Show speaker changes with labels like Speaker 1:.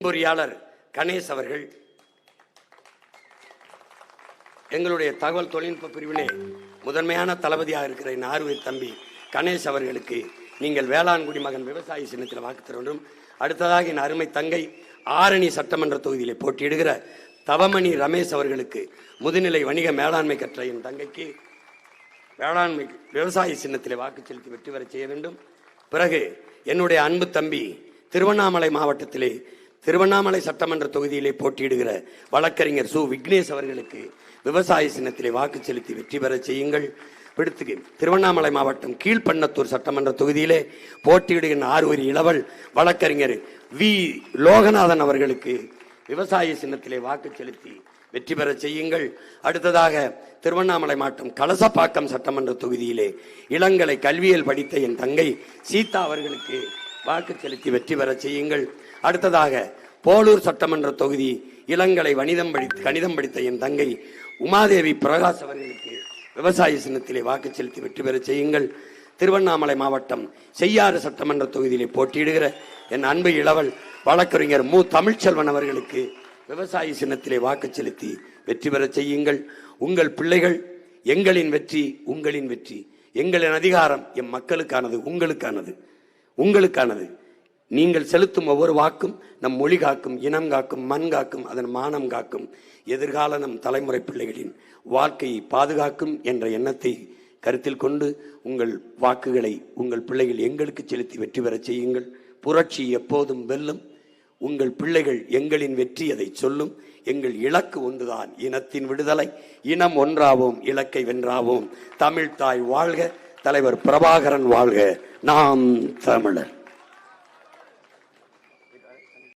Speaker 1: பொறியாளர் கணேஷ் அவர்கள் எங்களுடைய தகவல் தொழில்நுட்ப பிரிவிலே முதன்மையான தளபதியாக இருக்கிற என் ஆர்வ தம்பி கணேஷ் அவர்களுக்கு நீங்கள் வேளாண் குடிமகன் விவசாயி சின்னத்தில் வாக்கு தர வேண்டும். அடுத்ததாக என் அருமை தங்கை ஆரணி சட்டமன்ற தொகுதியிலே போட்டியிடுகிற தவமணி ரமேஷ் அவர்களுக்கு முதுநிலை வணிக மேலாண்மை கற்ற என் தங்கைக்கு வேளாண்மை விவசாயி சின்னத்திலே வாக்கு செலுத்தி வெற்றி பெற செய்ய வேண்டும். பிறகு என்னுடைய அன்பு தம்பி திருவண்ணாமலை மாவட்டத்திலே திருவண்ணாமலை சட்டமன்ற தொகுதியிலே போட்டியிடுகிற வழக்கறிஞர் சு விக்னேஷ் அவர்களுக்கு விவசாய சின்னத்திலே வாக்கு செலுத்தி வெற்றி பெற செய்யுங்கள். விடுத்துக்கு திருவண்ணாமலை மாவட்டம் கீழ்பண்ணத்தூர் சட்டமன்ற தொகுதியிலே போட்டியிடுகிற ஆறுவரி இளவல் வழக்கறிஞர் வி லோகநாதன் அவர்களுக்கு விவசாய சின்னத்திலே வாக்கு செலுத்தி வெற்றி பெற செய்யுங்கள். அடுத்ததாக திருவண்ணாமலை மாவட்டம் கலசப்பாக்கம் சட்டமன்ற தொகுதியிலே இளங்கலை கல்வியல் படித்த என் தங்கை சீதா அவர்களுக்கு வாக்கு செலுத்தி வெற்றி பெற செய்யுங்கள். அடுத்ததாக போலூர் சட்டமன்ற தொகுதி இளங்கலை கணிதம் படித்த என் தங்கை உமாதேவி பிரகாஷ் அவர்களுக்கு விவசாய சின்னத்திலே வாக்கு செலுத்தி வெற்றி பெற செய்யுங்கள். திருவண்ணாமலை மாவட்டம் செய்யாறு சட்டமன்ற தொகுதியிலே போட்டியிடுகிற என் அன்பு இளவல் வழக்கறிஞர் மு தமிழ்ச்செல்வன் அவர்களுக்கு விவசாய சின்னத்திலே வாக்கு செலுத்தி வெற்றி பெற செய்யுங்கள். உங்கள் பிள்ளைகள் எங்களின் வெற்றி, உங்களின் வெற்றி. எங்களின் அதிகாரம் எம் மக்களுக்கானது, உங்களுக்கானது. நீங்கள் செலுத்தும் ஒவ்வொரு வாக்கும் நம் மொழி காக்கும், இனம் காக்கும், மண் காக்கும், அதன் மானம் காக்கும், எதிர்கால நம் தலைமுறை பிள்ளைகளின் வாழ்க்கையை பாதுகாக்கும் என்ற எண்ணத்தை கருத்தில் கொண்டு உங்கள் வாக்குகளை உங்கள் பிள்ளைகள் எங்களுக்கு செலுத்தி வெற்றி பெற செய்யுங்கள். புரட்சி எப்போதும் வெல்லும். உங்கள் பிள்ளைகள் எங்களின் வெற்றி அதை சொல்லும். எங்கள் இலக்கு ஒன்றுதான், இனத்தின் விடுதலை. இனம் ஒன்றாவோம், இலக்கை வென்றாவோம். தமிழ் தாய் வாழ்க, தலைவர் பிரபாகரன் வாழ்க. நாம் தமிழர்.